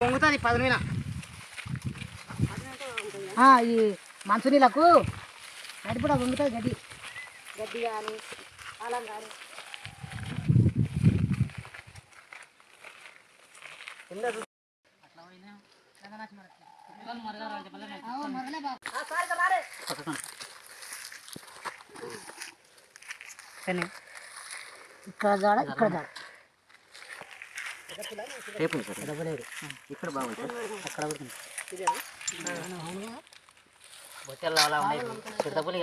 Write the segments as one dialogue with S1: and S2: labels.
S1: పొంగుతుంది 10 మీద ఈ మంచునీళ్ళకు నడిపడ పొంగుతుంది గడ్డి గడ్డి కానీ అలం కానీ ఇక్కడ జాడ ఇక్కడ జాడ ఇక్కడ బాగుంటుంది అక్కడ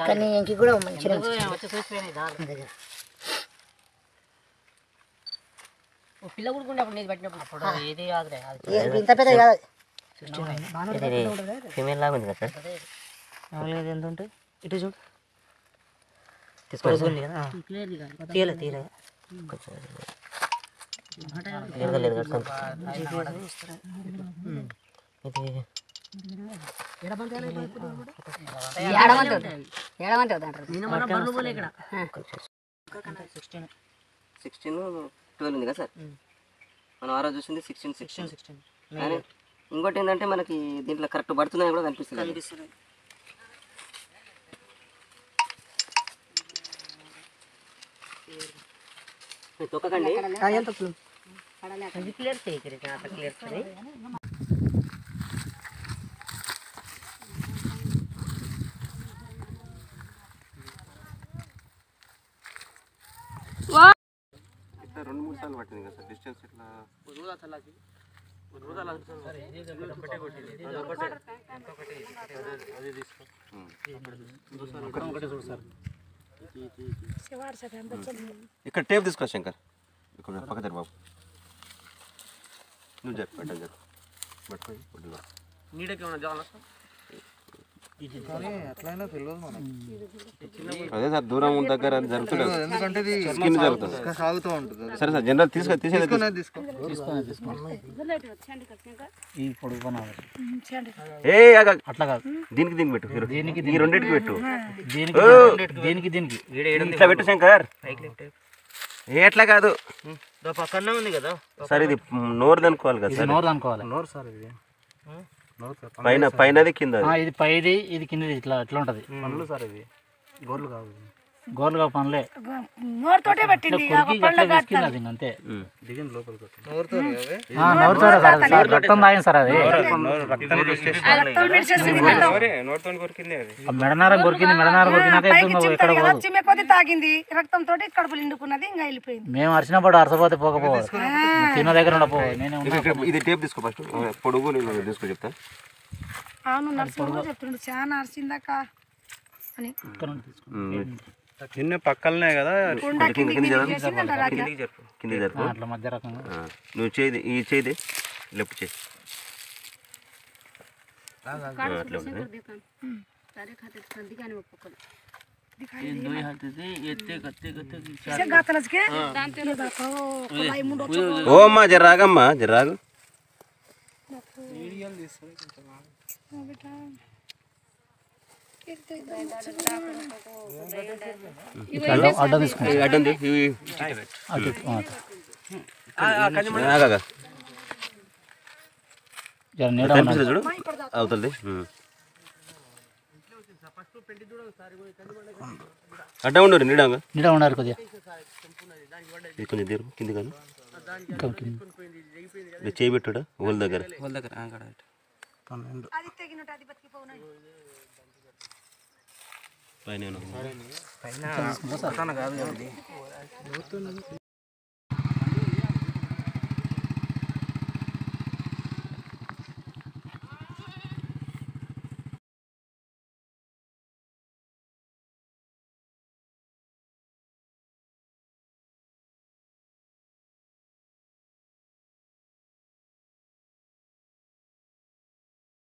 S1: కానీ ఇంక కూడా మంచిగా పిల్ల కూడుకున్నప్పుడు నీది పట్టినప్పుడు ఇది కాదులే ఇంత పెద్ద కాదు ఫీమేల్ లాగా ఉంది కదా సార్ మామూలుగా ఎంత ఉంటుంది ఇటు చూడు తీసుకోవాలి కదా తీయలే తీయలే ఇది 12 ఉంది కదా సార్ మనం ఆ రోజు చూసింది 16 కానీ ఇంకోటి ఏంటంటే మనకి దీంట్లో కరెక్ట్ పడుతుందని కూడా కనిపిస్తుంది తొక్కకండి క్లియర్ క్లియర్
S2: ఇట్లా 2-3 సార్లు పట్టింది కదా సార్ డిస్టెన్స్ ఇట్లా ఇక్కడ టేప్ తీసుకో శంకర్ ఇక్కడ పక్క జరు బాబు నువ్వు జరు పెట్ట జరు పట్టుకోండి కొద్దిగా నీడకి ఏమైనా జావాలి అదే సార్ దూరం దగ్గర జరుగుతుంది ఎందుకంటే స్కిన్ జరుగుతుంది సాగుతూ ఉంటుంది సరే సార్ జనరల్ అట్లా కాదు దీనికి దీనికి పెట్టు ఈ రెండింటికి పెట్టు దీనికి ఇట్లా పెట్టు శంకర్ ఎట్లా కాదు పక్కన ఉంది కదా సార్ ఇది నోరు అనుకోవాలి కదా సార్ నోరు అనుకోవాలి నోరు సార్ ఇది పైన పైనది కింద ఇది పైది ఇది కిందది ఇట్లా ఎట్లా ఉంటది పనులు సార్ ఇది గోర్లు కావు పనులే నోరుతోటే పట్టింది అంతే దిగింది లోపలికి రక్తం తాగింది సార్ అది మెడనారం కొరికింది మెడనారం తాగింది రక్తంతో కడుపు నిండుకున్నది ఇంకా వెళ్ళిపోయింది మేము అరిచినప్పుడు అరసపోతే పోకపోవాలి తిన్న దగ్గర ఉండపో నేను ఇది టేప్ తీసుకో ఫస్ట్ పొడుగు నేను తీసుకో చెప్తా అవును నర్సు చెప్తున్నాడు చాలా అరిచిందాక అని చిన్న పక్కలనే కదా కిందికి జరుపు అట్లా మధ్య రకంగా నువ్వు చేయి ఈ చేయి లెఫ్ట్ చేయి అట్లా ఓ అమ్మా జర్రాగమ్మా జర్రాగు చూడు అవుతుంది అడ్డ ఉండరు నీడ ఉన్నారు కొద్దిగా కొంచెం తీరు కింది కానీ చేయబెట్టాడా వాళ్ళ దగ్గర పైన